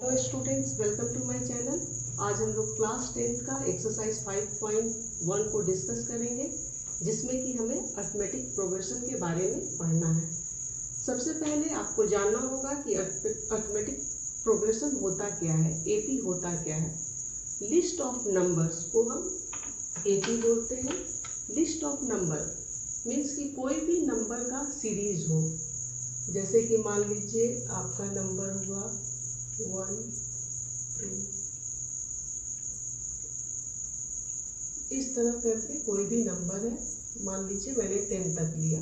Hello students, welcome to my channel. आज हम लोग क्लास 10th का एक्सरसाइज 5.1 को डिस्कस करेंगे, जिसमें कि हमें अरिथमेटिक प्रोग्रेशन के बारे में पढ़ना है। सबसे पहले आपको जानना होगा कि अरिथमेटिक प्रोग्रेशन होता क्या है, एपी होता क्या है। लिस्ट ऑफ नंबर्स को हम एपी बोलते हैं। लिस्ट ऑफ नंबर मीन्स कि कोई भी नंबर का सीरीज हो, जैसे कि मान लीजिए आपका नंबर हुआ 1 2, इस तरह करके कोई भी नंबर है। मान लीजिए मैंने 10 तक लिया।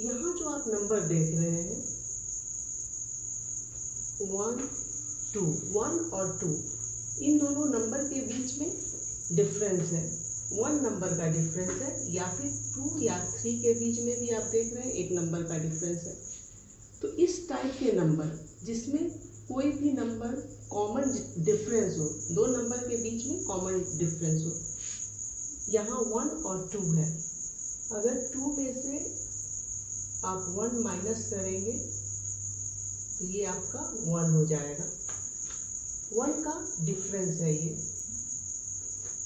यहाँ जो आप नंबर देख रहे हैं 1 2, 1 और 2, इन दोनों नंबर के बीच में डिफरेंस है। 1 नंबर का डिफरेंस है, या फिर 2 या 3 के बीच में भी आप देख रहे हैं एक नंबर का डिफरेंस है। तो इस टाइप के नंबर जिसमें कोई भी नंबर कॉमन डिफरेंस हो, दो नंबर के बीच में कॉमन डिफरेंस हो, यहाँ 1 और 2 है। अगर 2 में से आप 1 माइनस करेंगे तो ये आपका 1 हो जाएगा। 1 का डिफरेंस है ये।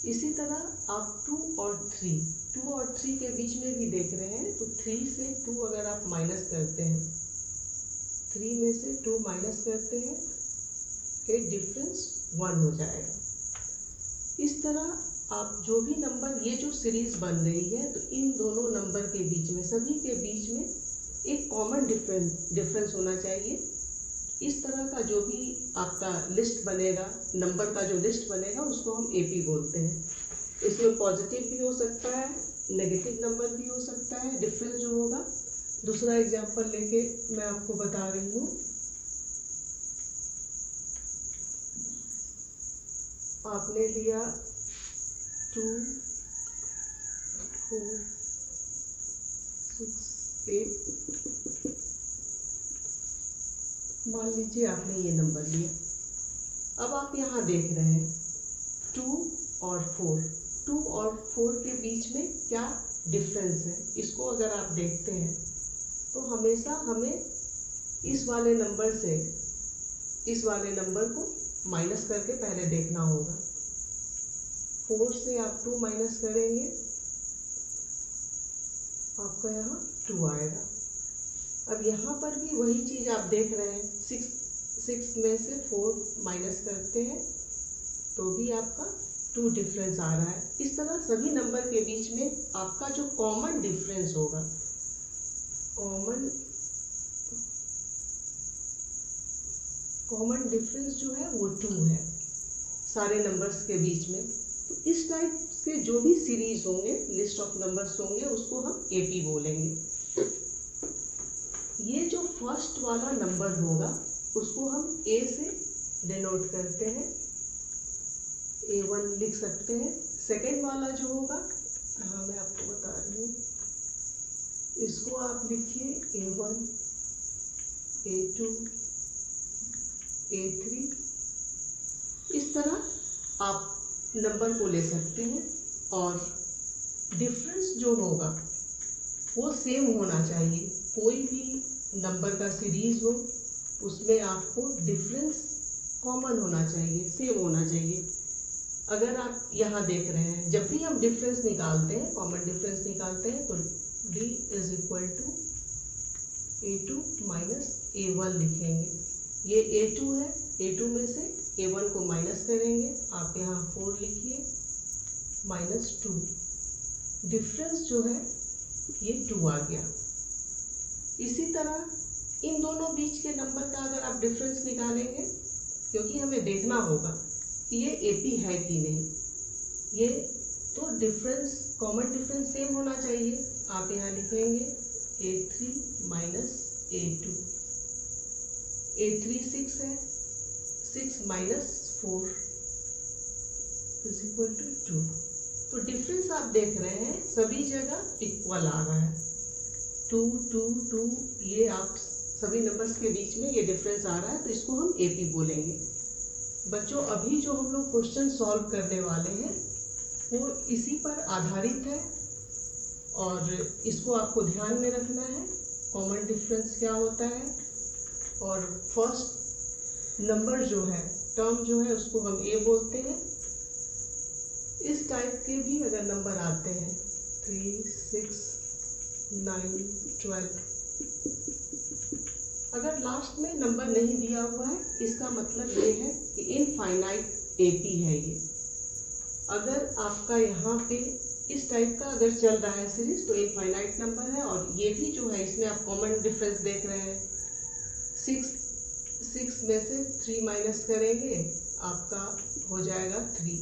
इसी तरह आप 2 और 3 के बीच में भी देख रहे हैं, तो 3 से 2 अगर आप माइनस करते हैं, 3 में से 2 माइनस करते हैं, ये डिफरेंस 1 हो जाएगा। इस तरह आप जो भी नंबर, ये जो सीरीज बन रही है, तो इन दोनों नंबर के बीच में, सभी के बीच में एक कॉमन डिफरेंस होना चाहिए। इस तरह का जो भी आपका लिस्ट बनेगा, नंबर का जो लिस्ट बनेगा, उसको हम एपी बोलते हैं। इसमें पॉजिटिव भी हो सकता है, नेगेटिव नंबर भी हो सकता है, डिफरेंस जो होगा। दूसरा एग्जांपल लेके मैं आपको बता रही हूँ। आपने लिया 2 4 6 8, मान लीजिए आपने ये नंबर लिया। अब आप यहाँ देख रहे हैं 2 और 4 के बीच में क्या डिफरेंस है। इसको अगर आप देखते हैं तो हमेशा हमें इस वाले नंबर से इस वाले नंबर को माइनस करके पहले देखना होगा। 4 से आप 2 माइनस करेंगे, आपका यहाँ 2 आएगा। अब यहाँ पर भी वही चीज़ आप देख रहे हैं, 6 में से 4 माइनस करते हैं तो भी आपका 2 डिफरेंस आ रहा है। इस तरह सभी नंबर के बीच में आपका जो कॉमन डिफरेंस होगा, कॉमन डिफरेंस जो है वो 2 है सारे नंबर्स के बीच में। तो इस टाइप के जो भी सीरीज होंगे, लिस्ट ऑफ नंबर्स होंगे, उसको हम एपी बोलेंगे। ये जो फर्स्ट वाला नंबर होगा उसको हम ए से डिनोट करते हैं, A1 लिख सकते हैं। सेकेंड वाला जो होगा, हाँ मैं आपको बता रही हूँ, इसको आप लिखिए A1 A2 A3। इस तरह आप नंबर को ले सकते हैं, और डिफरेंस जो होगा वो सेम होना चाहिए। कोई भी नंबर का सीरीज हो, उसमें आपको डिफरेंस कॉमन होना चाहिए, सेम होना चाहिए। अगर आप यहाँ देख रहे हैं, जब भी हम डिफरेंस निकालते हैं, कॉमन डिफरेंस निकालते हैं, तो D is equal to A2 minus A1 लिखेंगे। ये A2 है, A2 में से A1 को माइनस करेंगे, आप यहाँ 4 लिखिए, माइनस 2। डिफरेंस जो है ये 2 आ गया। इसी तरह इन दोनों बीच के नंबर का अगर आप डिफरेंस निकालेंगे, क्योंकि हमें देखना होगा कि ये एपी है कि नहीं, ये तो डिफरेंस, कॉमन डिफरेंस सेम होना चाहिए। आप यहाँ लिखेंगे A3 माइनस A2। A3 6 है, 6 माइनस 4 इज इक्वल टू 2। तो डिफरेंस आप देख रहे हैं सभी जगह इक्वल आ रहा है, 2 2 2। ये आप सभी नंबर्स के बीच में ये डिफरेंस आ रहा है, तो इसको हम एपी बोलेंगे। बच्चों, अभी जो हम लोग क्वेश्चन सॉल्व करने वाले हैं वो इसी पर आधारित है, और इसको आपको ध्यान में रखना है, कॉमन डिफरेंस क्या होता है। और फर्स्ट नंबर जो है, टर्म जो है, उसको हम ए बोलते हैं। इस टाइप के भी अगर नंबर आते हैं 3, 6, 9, 12, अगर लास्ट में नंबर नहीं दिया हुआ है, इसका मतलब ये है कि इनफाइनाइट एपी है ये। अगर आपका यहाँ पे इस टाइप का अगर चल रहा है सीरीज तो इनफाइनाइट नंबर है। और ये भी जो है, इसमें आप कॉमन डिफरेंस देख रहे हैं। 6 में से 3 माइनस करेंगे, आपका हो जाएगा 3।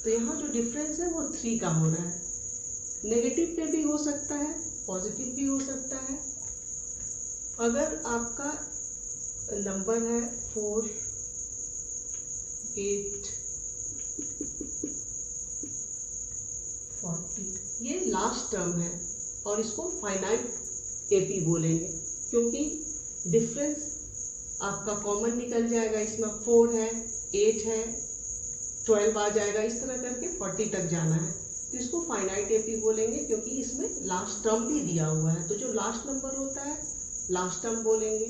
तो यहाँ जो डिफरेंस है वो 3 का हो रहा है। नेगेटिव पे भी हो सकता है, पॉजिटिव भी हो सकता है। अगर आपका नंबर है 4, 8, 40, ये लास्ट टर्म है और इसको फाइनाइट एपी बोलेंगे, क्योंकि डिफरेंस आपका कॉमन निकल जाएगा। इसमें 4 है, 8 है, 12 आ जाएगा, इस तरह करके 40 तक जाना है। तो इसको फाइनाइट एपी बोलेंगे, क्योंकि इसमें लास्ट टर्म भी दिया हुआ है। तो जो लास्ट नंबर होता है लास्ट टर्म बोलेंगे।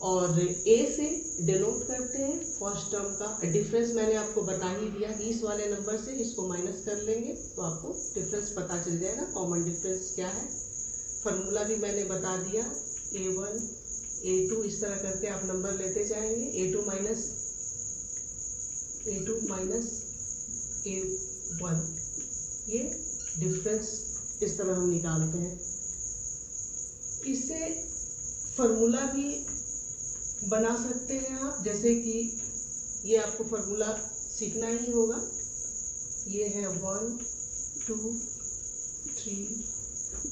और ए से डिनोट करते हैं फर्स्ट टर्म का डिफरेंस। मैंने आपको बता ही दिया कि इस वाले नंबर से इसको माइनस कर लेंगे तो आपको डिफरेंस पता चल जाएगा, कॉमन डिफरेंस क्या है। फार्मूला भी मैंने बता दिया, A1, A2, इस तरह करके आप नंबर लेते जाएंगे। A2 माइनस A1, ये डिफरेंस इस तरह हम निकालते हैं। इससे फार्मूला भी बना सकते हैं आप, जैसे कि ये आपको फार्मूला सीखना ही होगा। ये है 1, 2, 3,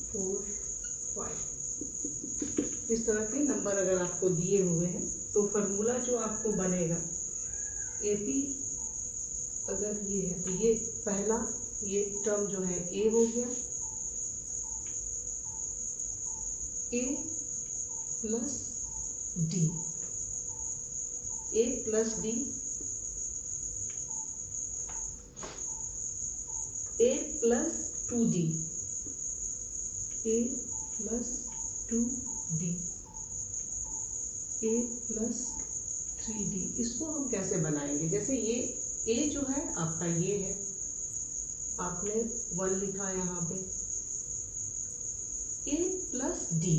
4, 5, इस तरह के नंबर अगर आपको दिए हुए हैं तो फार्मूला जो आपको बनेगा एपी, अगर ये है तो ये पहला ये टर्म जो है ए हो गया, ए प्लस डी, ए प्लस डी, ए प्लस 2d, ए प्लस 2d, ए प्लस 3d। इसको हम कैसे बनाएंगे? जैसे ये ए जो है आपका ये है, आपने 1 लिखा यहाँ पे, ए प्लस डी।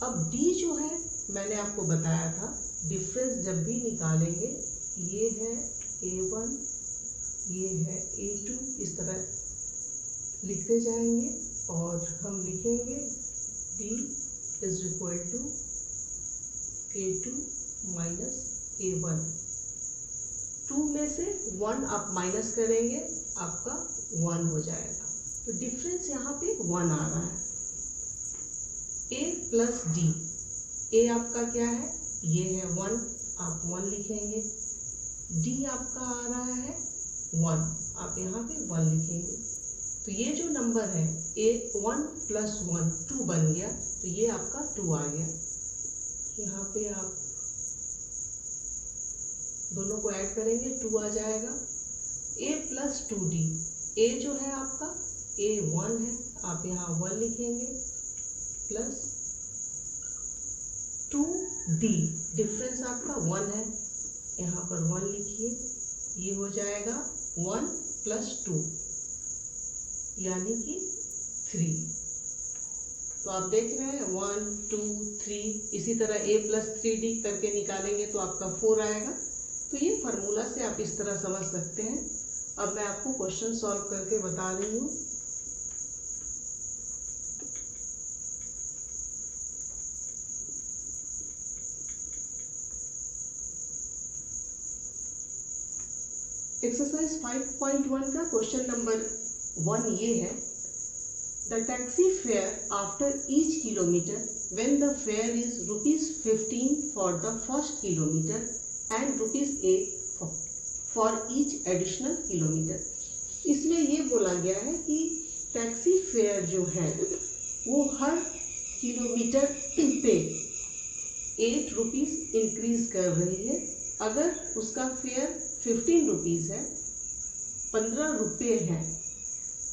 अब डी जो है मैंने आपको बताया था, डिफरेंस जब भी निकालेंगे ये है A1, ये है A2, इस तरह लिखते जाएंगे और हम लिखेंगे D is equal to A2 minus A1। 2 में से 1 आप माइनस करेंगे, आपका 1 हो जाएगा। तो डिफरेंस यहाँ पे 1 आ रहा है। A प्लस डी, ए आपका क्या है, ये है 1, आप 1 लिखेंगे। डी आपका आ रहा है 1, आप यहाँ पे 1 लिखेंगे। तो ये जो नंबर है A1 प्लस 1 2 बन गया, तो ये आपका 2 आ गया। यहाँ पे आप दोनों को ऐड करेंगे, 2 आ जाएगा। A प्लस 2d, ए जो है आपका A1 है, आप यहाँ 1 लिखेंगे, प्लस 2d, डिफरेंस आपका 1 है, यहाँ पर 1 लिखिए, ये हो जाएगा 1 प्लस 2 यानी कि 3। तो आप देख रहे हैं 1, 2, 3, इसी तरह a प्लस 3d करके निकालेंगे तो आपका 4 आएगा। तो ये फार्मूला से आप इस तरह समझ सकते हैं। अब मैं आपको क्वेश्चन सॉल्व करके बता रही हूँ। एक्सरसाइज 5.1 का क्वेश्चन नंबर 1 ये है, the taxi fare after each kilometre when the fair is ₹15 for the first kilometre and ₹8 for each additional kilometre. इसमें ये बोला गया है कि टैक्सी फेयर जो है वो हर किलोमीटर पे ₹8 इंक्रीज कर रही है। अगर उसका फेयर 15 रुपीज़ है, 15 रुपये है,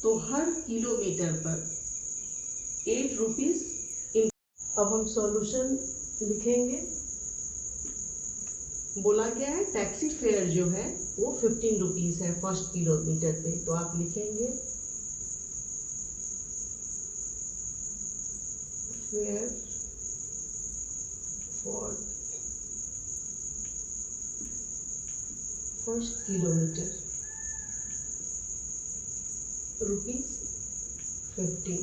तो हर किलोमीटर पर ₹8। अब हम सॉल्यूशन लिखेंगे। बोला गया है टैक्सी फेयर जो है वो 15 रुपीज़ है फर्स्ट किलोमीटर पे। तो आप लिखेंगे fair for first kilometre ₹15।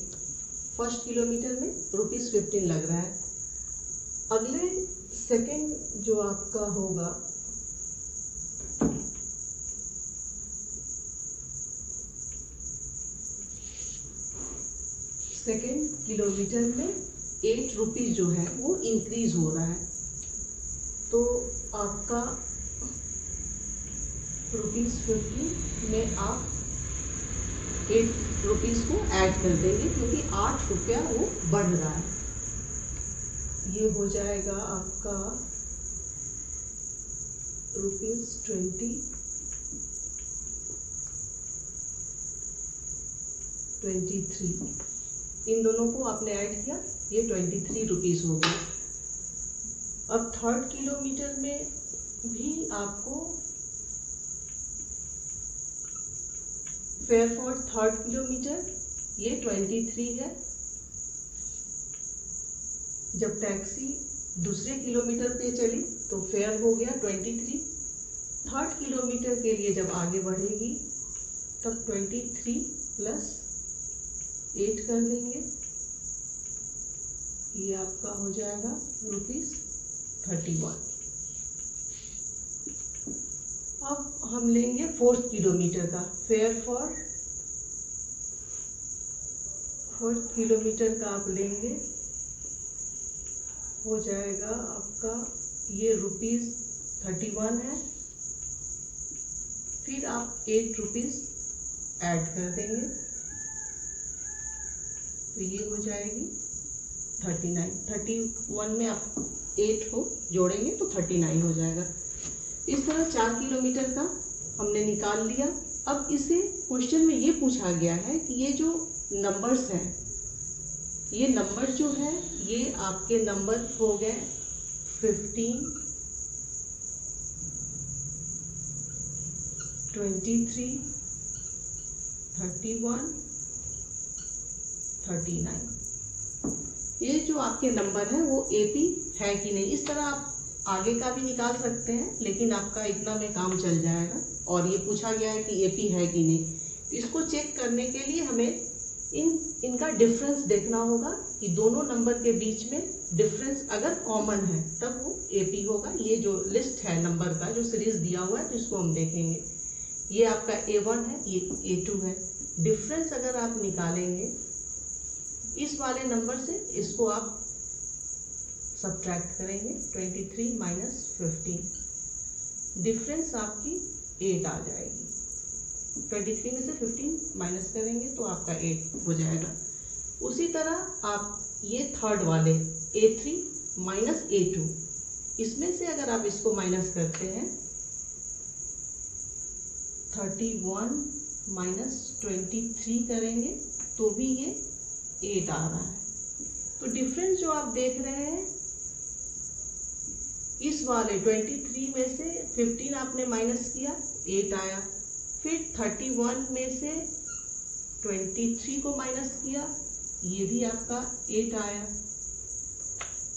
First kilometre में ₹15 लग रहा है। अगले सेकंड जो आपका होगा सेकंड किलोमीटर में 8 रुपीज़ जो है वो इंक्रीज हो रहा है। तो आपका ₹50 में आप 8 रुपीज़ को ऐड कर देंगे क्योंकि 8 रुपया वो बढ़ रहा है। ये हो जाएगा आपका ₹20, 23। इन दोनों को आपने ऐड किया, ये 23 रुपीज़ हो गया। अब थर्ड किलोमीटर में भी आपको फेयर फॉर थर्ड किलोमीटर ये 23 है। जब टैक्सी दूसरे किलोमीटर पे चली तो फेयर हो गया 23। थर्ड किलोमीटर के लिए जब आगे बढ़ेगी तब 23 प्लस 8 कर देंगे, ये आपका हो जाएगा ₹31। अब हम लेंगे फोर्थ किलोमीटर का फेयर फॉर फोर्थ किलोमीटर का आप लेंगे, हो जाएगा आपका ये ₹31 है। फिर आप 8 रुपीज़ ऐड कर देंगे तो ये हो जाएगी 39। 31 में आप 8 को जोड़ेंगे तो 39 हो जाएगा। इस तरह 4 किलोमीटर का हमने निकाल लिया। अब इसे क्वेश्चन में ये पूछा गया है कि ये जो नंबर्स हैं, ये नंबर जो है ये आपके नंबर हो गए 15, 23, 31, 39। ये जो आपके नंबर हैं वो एपी है कि नहीं, इस तरह आप आगे का भी निकाल सकते हैं, लेकिन आपका इतना में काम चल जाएगा। और ये पूछा गया है कि एपी है कि नहीं, तो इसको चेक करने के लिए हमें इनका डिफरेंस देखना होगा कि दोनों नंबर के बीच में डिफरेंस अगर कॉमन है तब वो एपी होगा। ये जो लिस्ट है नंबर का जो सीरीज दिया हुआ है तो इसको हम देखेंगे। ये आपका A1 है, ये A2 है। डिफरेंस अगर आप निकालेंगे इस वाले नंबर से, इसको आप सब्ट्रैक्ट करेंगे 23 माइनस 15, डिफरेंस आपकी 8 आ जाएगी। 23 में से 15 माइनस करेंगे तो आपका 8 हो जाएगा। उसी तरह आप ये थर्ड वाले A3 माइनस A2, इसमें से अगर आप इसको माइनस करते हैं 31 माइनस 23 करेंगे तो भी ये 8 आ रहा है। तो डिफरेंस जो आप देख रहे हैं इस वाले 23 में से 15 आपने माइनस किया 8 आया, फिर 31 में से 23 को माइनस किया, ये भी आपका 8 आया।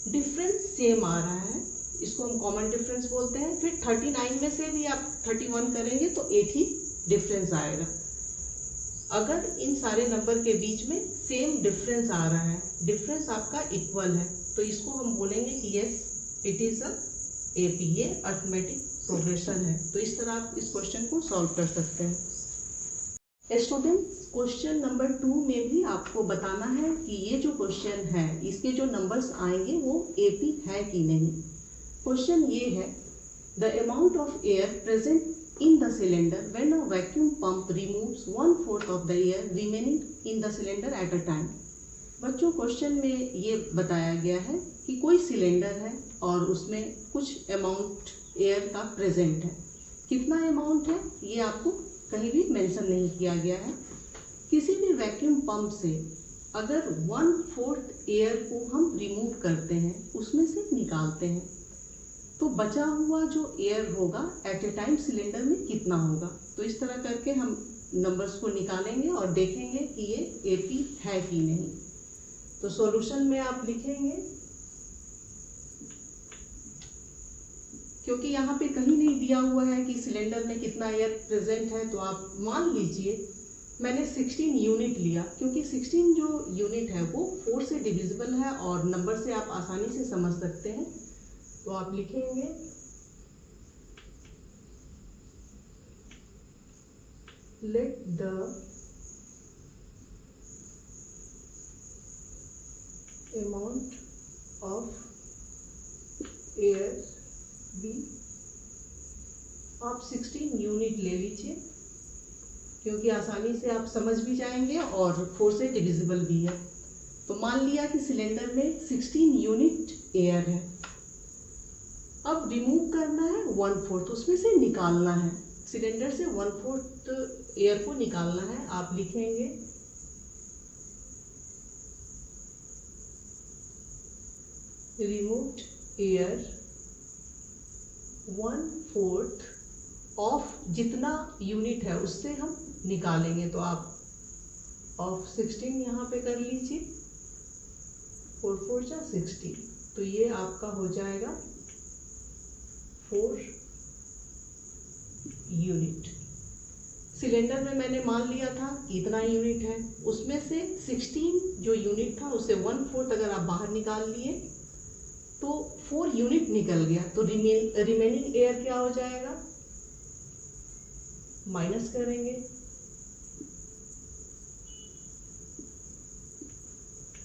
डिफरेंस सेम आ रहा है, इसको हम कॉमन डिफरेंस बोलते हैं। फिर 39 में से भी आप 31 करेंगे तो 8 ही डिफरेंस आएगा। अगर इन सारे नंबर के बीच में सेम डिफरेंस आ रहा है, डिफरेंस आपका इक्वल है, तो इसको हम बोलेंगे कि yes it is a AP, ये अरिथमेटिक प्रोग्रेशन है। तो इस तरह आप इस क्वेश्चन को सॉल्व कर सकते हैं। स्टूडेंट्स, क्वेश्चन नंबर 2 में भी आपको बताना है कि ये जो क्वेश्चन है इसके जो नंबर्स आएंगे वो एपी है कि नहीं। क्वेश्चन ये है, the amount of air present in the cylinder when a vacuum pump removes 1/4 of the air remaining in the cylinder at a time। बच्चों, क्वेश्चन में ये बताया गया है कि कोई सिलेंडर है और उसमें कुछ अमाउंट एयर का प्रेजेंट है। कितना अमाउंट है ये आपको कहीं भी मेंशन नहीं किया गया है। किसी भी वैक्यूम पंप से अगर 1/4 एयर को हम रिमूव करते हैं, उसमें से निकालते हैं, तो बचा हुआ जो एयर होगा एट ए टाइम सिलेंडर में कितना होगा। तो इस तरह करके हम नंबर्स को निकालेंगे और देखेंगे कि ये एपी है कि नहीं। तो सॉल्यूशन में आप लिखेंगे, क्योंकि यहाँ पे कहीं नहीं दिया हुआ है कि सिलेंडर में कितना एयर प्रेजेंट है, तो आप मान लीजिए मैंने 16 यूनिट लिया, क्योंकि 16 जो यूनिट है वो 4 से डिविजिबल है और नंबर से आप आसानी से समझ सकते हैं। तो आप लिखेंगे let the amount of air be, आप 16 यूनिट ले लीजिए, क्योंकि आसानी से आप समझ भी जाएंगे और 4 से डिविजिबल भी है। तो मान लिया कि सिलेंडर में 16 यूनिट एयर है। अब रिमूव करना है 1/4, उसमें से निकालना है, सिलेंडर से 1/4 एयर को निकालना है। आप लिखेंगे रिमूव्ड एयर 1/4 ऑफ जितना यूनिट है उससे हम निकालेंगे। तो आप ऑफ 16 यहाँ पे कर लीजिए, 4/4 जा 16, तो ये आपका हो जाएगा 4 यूनिट। सिलेंडर में मैंने मान लिया था कि इतना यूनिट है, उसमें से 16 जो यूनिट था उससे 1/4 अगर आप बाहर निकाल लिए तो 4 यूनिट निकल गया। तो रिमेनिंग एयर क्या हो जाएगा, माइनस करेंगे,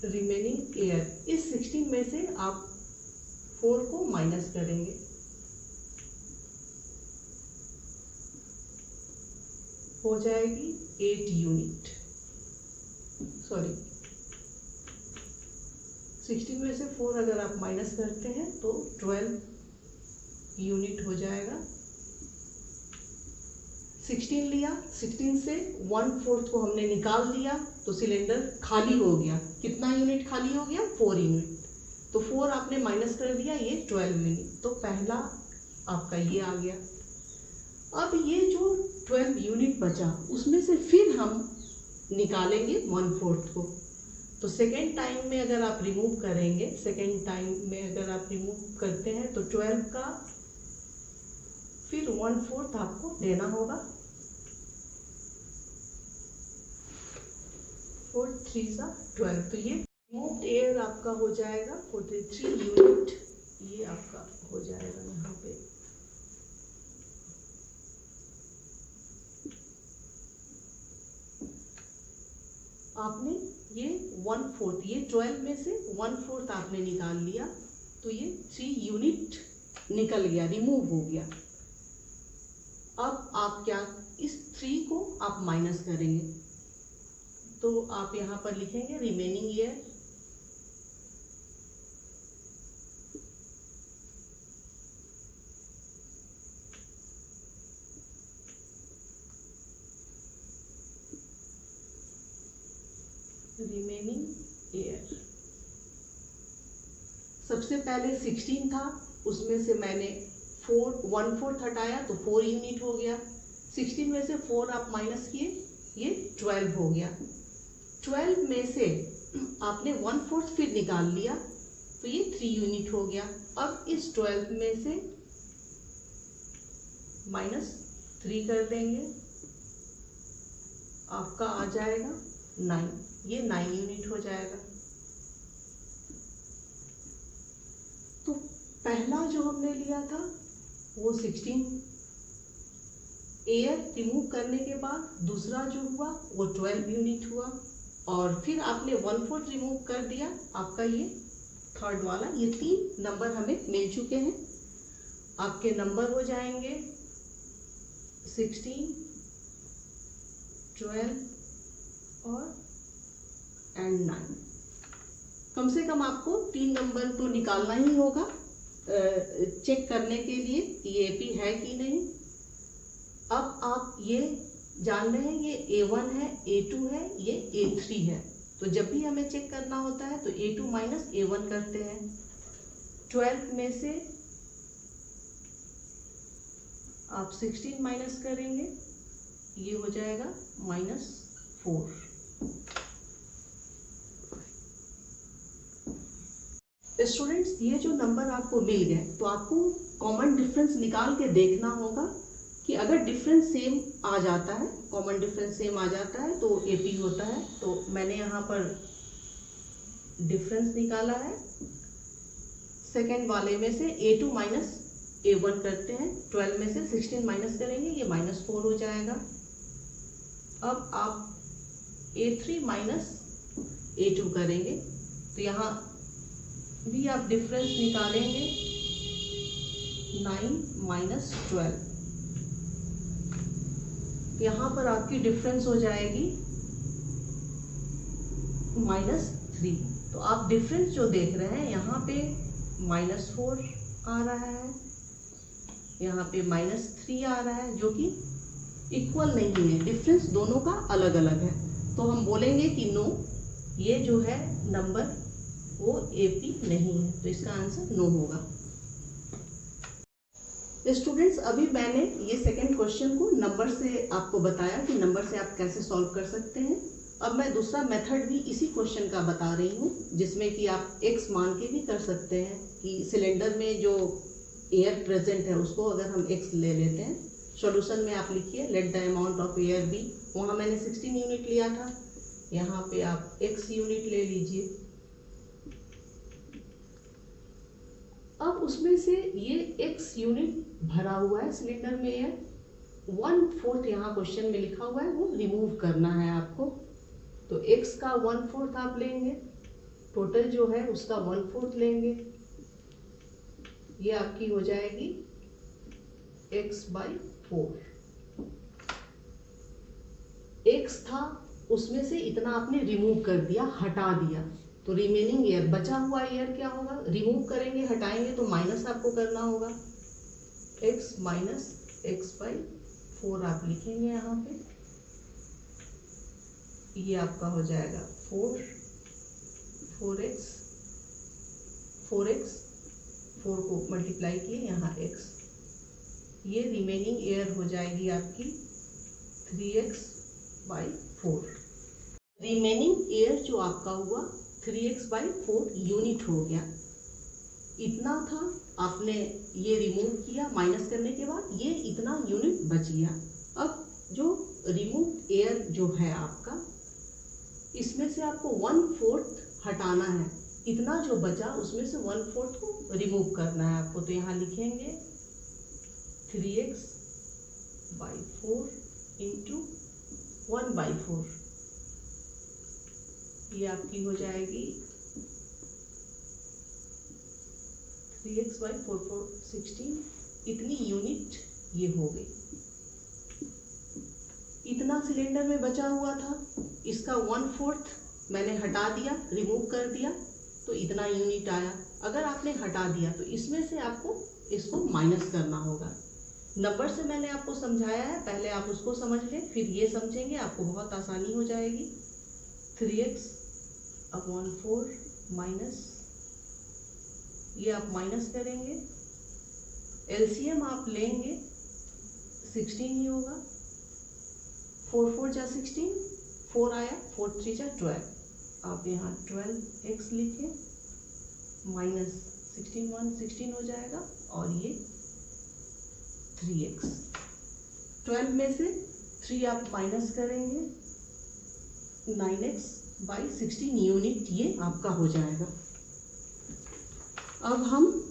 रिमेनिंग एयर इस 16 में से आप 4 को माइनस करेंगे, हो जाएगी 8 यूनिट। सॉरी, 16 में से 4 अगर आप माइनस करते हैं तो 12 यूनिट हो जाएगा। 16 लिया, 16 से 1/4 को हमने निकाल लिया तो सिलेंडर खाली हो गया। कितना यूनिट खाली हो गया, 4 यूनिट। तो 4 आपने माइनस कर दिया, ये 12 यूनिट। तो पहला आपका ये आ गया। अब ये जो 12 यूनिट बचा उसमें से फिर हम निकालेंगे 1/4 को। तो सेकेंड टाइम में अगर आप रिमूव करेंगे, सेकेंड टाइम में अगर आप रिमूव करते हैं तो 12 का फिर 1/4 आपको देना होगा। 4 3 12, तो ये रिमूव्ड एयर आपका हो जाएगा 43 यूनिट। ये आपका हो जाएगा यहाँ पे। आपने ये 1/4, ये 12 में से 1/4 आपने निकाल लिया, तो ये 3 यूनिट निकल गया, रिमूव हो गया। अब आप क्या, इस 3 को आप माइनस करेंगे, तो आप यहाँ पर लिखेंगे रिमेनिंग एयर सबसे पहले 16 था, उसमें से मैंने 1/4 हटाया तो 4 यूनिट हो गया। 16 में से 4 आप माइनस किए, ये 12 हो गया। 12 में से आपने 1/4 फिर निकाल लिया तो ये 3 यूनिट हो गया। अब इस 12 में से -3 कर देंगे, आपका आ जाएगा 9, ये 9 यूनिट हो जाएगा। तो पहला जो हमने लिया था वो 16 एयर रिमूव करने के बाद, दूसरा जो हुआ वो 12 यूनिट हुआ, और फिर आपने 1/4 रिमूव कर दिया, आपका ये थर्ड वाला। ये 3 नंबर हमें मिल चुके हैं। आपके नंबर हो जाएंगे 16, 12 और 9। कम से कम आपको 3 नंबर तो निकालना ही होगा चेक करने के लिए कि ये एपी है कि नहीं। अब आप ये जान रहे हैं ये A1 है, A2 है, ये A3 है। तो जब भी हमें चेक करना होता है तो A2 - A1 करते हैं। 12 में से आप 16 माइनस करेंगे, ये हो जाएगा -4। स्टूडेंट्स, ये जो नंबर आपको मिल गए तो आपको कॉमन डिफरेंस निकाल के देखना होगा कि अगर डिफरेंस सेम आ जाता है, कॉमन डिफरेंस सेम आ जाता है तो AP होता है। तो मैंने यहाँ पर डिफरेंस निकाला है, सेकेंड वाले में से A2 माइनस A1 करते हैं, 12 में से 16 माइनस करेंगे, ये -4 हो जाएगा। अब आप A3 माइनस A2 करेंगे तो यहाँ भी आप डिफरेंस निकालेंगे, 9 माइनस 12, यहाँ पर आपकी डिफरेंस हो जाएगी -3। तो आप डिफरेंस जो देख रहे हैं यहाँ पे -4 आ रहा है, यहाँ पे -3 आ रहा है, जो कि इक्वल नहीं है, डिफरेंस दोनों का अलग अलग है। तो हम बोलेंगे कि नो, ये जो है नंबर वो AP नहीं है, तो इसका आंसर नो होगा। स्टूडेंट्स, अभी मैंने ये सेकंड क्वेश्चन को नंबर से आपको बताया कि नंबर से आप कैसे सॉल्व कर सकते हैं। अब मैं दूसरा मेथड भी इसी क्वेश्चन का बता रही हूँ, जिसमें कि आप x मान के भी कर सकते हैं कि सिलेंडर में जो एयर प्रेजेंट है उसको अगर हम x ले लेते हैं। सॉल्यूशन में आप लिखिए let the amount of air be, वहाँ मैंने 16 यूनिट लिया था, यहाँ पे आप x यूनिट ले लीजिए। अब उसमें से ये x यूनिट भरा हुआ है सिलेंडर में एयर, 1/4 यहाँ क्वेश्चन में लिखा हुआ है, वो रिमूव करना है आपको। तो x का 1/4 आप लेंगे, टोटल जो है उसका 1/4 लेंगे, ये आपकी हो जाएगी x/4। x था उसमें से इतना आपने रिमूव कर दिया, हटा दिया, तो रिमेनिंग एयर, बचा हुआ एयर क्या होगा, रिमूव करेंगे, हटाएंगे तो माइनस आपको करना होगा, x माइनस x/4 आप लिखेंगे यहाँ पे, ये आपका हो जाएगा 4 को मल्टीप्लाई किए यहाँ x, ये रिमेनिंग एयर हो जाएगी आपकी 3x/4। रिमेनिंग एयर जो आपका हुआ 3x/4 यूनिट हो गया। इतना था, आपने ये रिमूव किया, माइनस करने के बाद ये इतना यूनिट बच गया। अब जो रिमूव एयर जो है आपका, इसमें से आपको 1/4 हटाना है, इतना जो बचा उसमें से 1/4 को रिमूव करना है आपको। तो यहाँ लिखेंगे 3x/4 इंटू 1/4, ये आपकी हो जाएगी 3x/4 16, इतनी यूनिट ये हो गई। इतना सिलेंडर में बचा हुआ था, इसका 1/4 मैंने हटा दिया, रिमूव कर दिया, तो इतना यूनिट आया। अगर आपने हटा दिया तो इसमें से आपको इसको माइनस करना होगा। नंबर से मैंने आपको समझाया है, पहले आप उसको समझ लें, फिर ये समझेंगे, आपको बहुत आसानी हो जाएगी। 3x/4 माइनस, ये आप माइनस करेंगे, एलसीएम आप लेंगे 16 ही होगा, 4 जा 16, 4 आया, 4 3 जा 12, आप यहाँ 12x लिखें, माइनस 16 हो जाएगा, और ये 3x, 12 में से 3 आप माइनस करेंगे, 9x/16 यूनिट ये आपका हो जाएगा। अब हम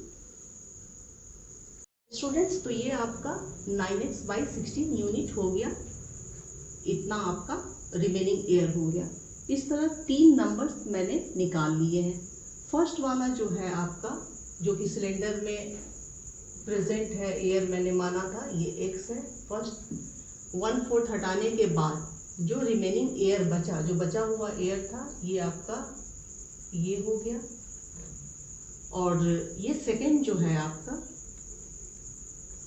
स्टूडेंट्स, तो ये आपका 9x/16 यूनिट हो गया, इतना आपका रिमेनिंग एयर हो गया। इस तरह 3 नंबर्स मैंने निकाल लिए हैं। फर्स्ट वाला जो है आपका, जो कि सिलेंडर में प्रेजेंट है एयर, मैंने माना था ये x है। फर्स्ट 1/4 हटाने के बाद जो रिमेनिंग एयर बचा, जो बचा हुआ एयर था, ये आपका ये हो गया। और ये सेकंड जो है आपका,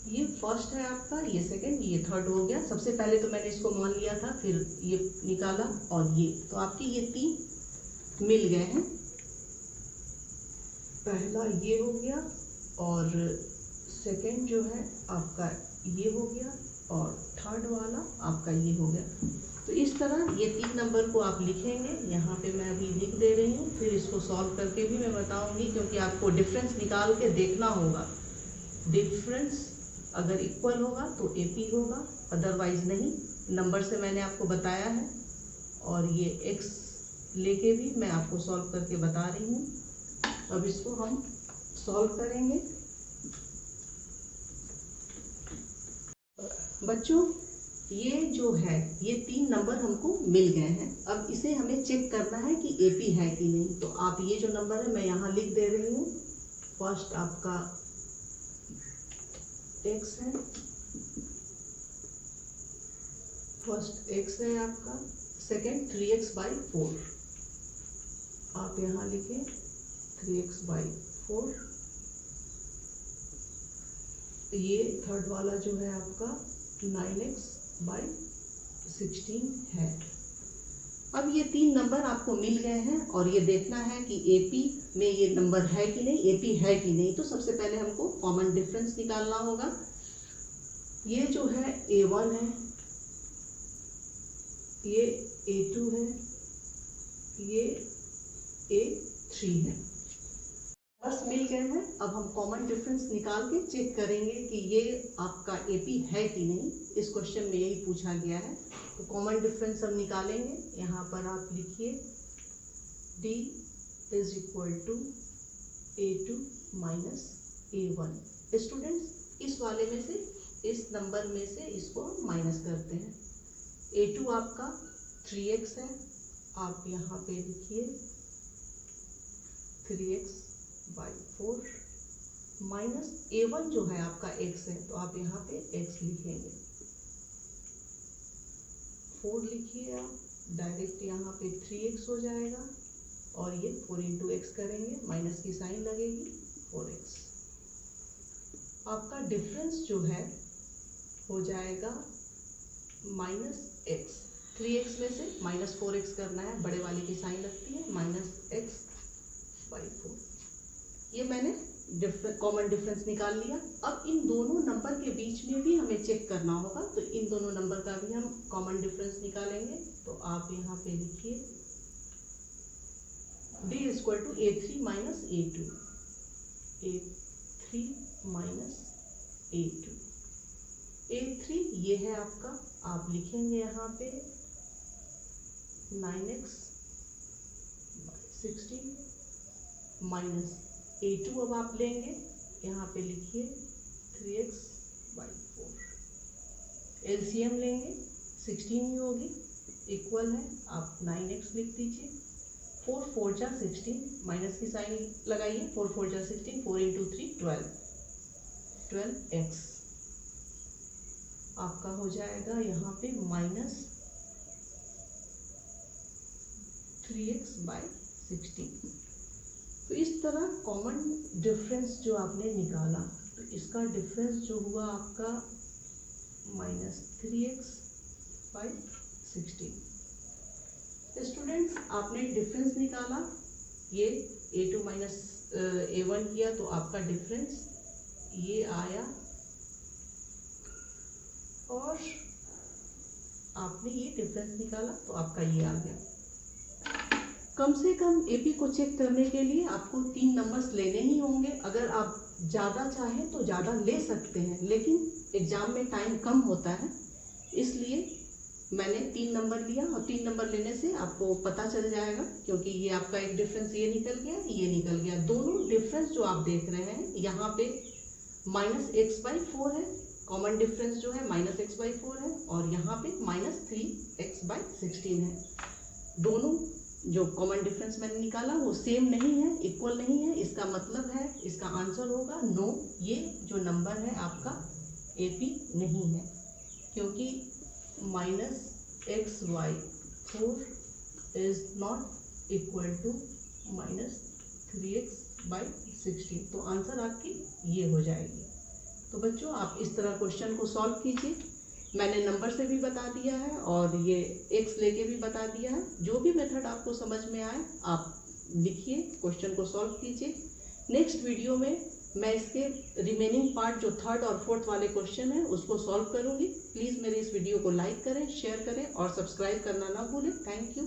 ये फर्स्ट है आपका, ये सेकंड, ये थर्ड हो गया। सबसे पहले तो मैंने इसको मान लिया था, फिर ये निकाला, और ये, तो आपके ये 3 मिल गए हैं। पहला ये हो गया, और सेकंड जो है आपका ये हो गया और थर्ड वाला आपका ये हो गया। तो इस तरह ये 3 नंबर को आप लिखेंगे, यहाँ पे मैं अभी लिख दे रही हूँ, फिर इसको सॉल्व करके भी मैं बताऊँगी, क्योंकि आपको डिफरेंस निकाल के देखना होगा। डिफरेंस अगर इक्वल होगा तो AP होगा, अदरवाइज नहीं। नंबर से मैंने आपको बताया है, और ये x लेके भी मैं आपको सॉल्व करके बता रही हूँ। अब इसको हम सॉल्व करेंगे। बच्चों ये जो है ये 3 नंबर हमको मिल गए हैं। अब इसे हमें चेक करना है कि AP है कि नहीं। तो आप ये जो नंबर है मैं यहाँ लिख दे रही हूँ। फर्स्ट आपका x है, फर्स्ट x है आपका, सेकेंड 3x/4 आप यहाँ लिखें 3x/4। ये थर्ड वाला जो है आपका 9x/16 है। अब ये 3 नंबर आपको मिल गए हैं और ये देखना है कि AP में ये नंबर है कि नहीं, AP है कि नहीं। तो सबसे पहले हमको कॉमन डिफरेंस निकालना होगा। ये जो है A1 है, ये A2 है, ये A3 है। बस मिल गए हैं। अब हम कॉमन डिफरेंस निकाल के चेक करेंगे कि ये आपका AP है कि नहीं। इस क्वेश्चन में यही पूछा गया है। तो कॉमन डिफरेंस हम निकालेंगे। यहाँ पर आप लिखिए D = A2 - A1। स्टूडेंट्स इस वाले में से, इस नंबर में से इसको हम माइनस करते हैं। A2 आपका 3x है, आप यहाँ पे लिखिए 3x/4 माइनस A1 जो है आपका x है, तो आप यहाँ पे x लिखेंगे। 4 लिखिए आप, डायरेक्ट यहाँ पे 3x हो जाएगा और ये 4 × x करेंगे, माइनस की साइन लगेगी 4x। आपका डिफरेंस जो है हो जाएगा -x। 3x में से -4x करना है, बड़े वाले की साइन लगती है, -x/4। ये मैंने कॉमन डिफरेंस निकाल लिया। अब इन दोनों नंबर के बीच में भी हमें चेक करना होगा, तो इन दोनों नंबर का भी हम कॉमन डिफरेंस निकालेंगे। तो आप यहाँ पे लिखिए D = A3 - A2, A3 - A2। A3 ये है आपका, आप लिखेंगे यहाँ पे 9x/16 माइनस A2 अब आप लेंगे, यहाँ पे लिखिए 3x/4। LCM लेंगे, 16 ही होगी, इक्वल है, आप 9x लिख दीजिए। 4 × 4 = 16, माइनस की साइन लगाइए, 4 × 4 = 16, 4 × 3 12, 12x आपका हो जाएगा यहाँ पे -3x/16। तो इस तरह कॉमन डिफरेंस जो आपने निकाला, तो इसका डिफरेंस जो हुआ आपका -3x/16। स्टूडेंट्स आपने डिफरेंस निकाला, ये A2 - A1 किया, तो आपका डिफरेंस ये आया, और आपने ये डिफरेंस निकाला तो आपका ये आ गया। कम से कम AP को चेक करने के लिए आपको 3 नंबर्स लेने ही होंगे। अगर आप ज़्यादा चाहें तो ज़्यादा ले सकते हैं, लेकिन एग्ज़ाम में टाइम कम होता है, इसलिए मैंने 3 नंबर लिया, और 3 नंबर लेने से आपको पता चल जाएगा, क्योंकि ये आपका एक डिफरेंस ये निकल गया, ये निकल गया। दोनों डिफरेंस जो आप देख रहे हैं यहाँ पे -x/4 है, कॉमन डिफरेंस जो है -x/4 है, और यहाँ पे -3x/16 है। दोनों जो कॉमन डिफरेंस मैंने निकाला वो सेम नहीं है, इक्वल नहीं है। इसका मतलब है, इसका आंसर होगा नो, ये जो नंबर है आपका AP नहीं है, क्योंकि -x/4 is not equal to -3x/16। तो आंसर आपकी ये हो जाएगी। तो बच्चों आप इस तरह क्वेश्चन को सॉल्व कीजिए। मैंने नंबर से भी बता दिया है और ये x लेके भी बता दिया है। जो भी मेथड आपको समझ में आए आप लिखिए, क्वेश्चन को सॉल्व कीजिए। नेक्स्ट वीडियो में मैं इसके रिमेनिंग पार्ट जो थर्ड और फोर्थ वाले क्वेश्चन है उसको सॉल्व करूंगी। प्लीज़ मेरे इस वीडियो को लाइक करें, शेयर करें और सब्सक्राइब करना ना भूलें। Thank you.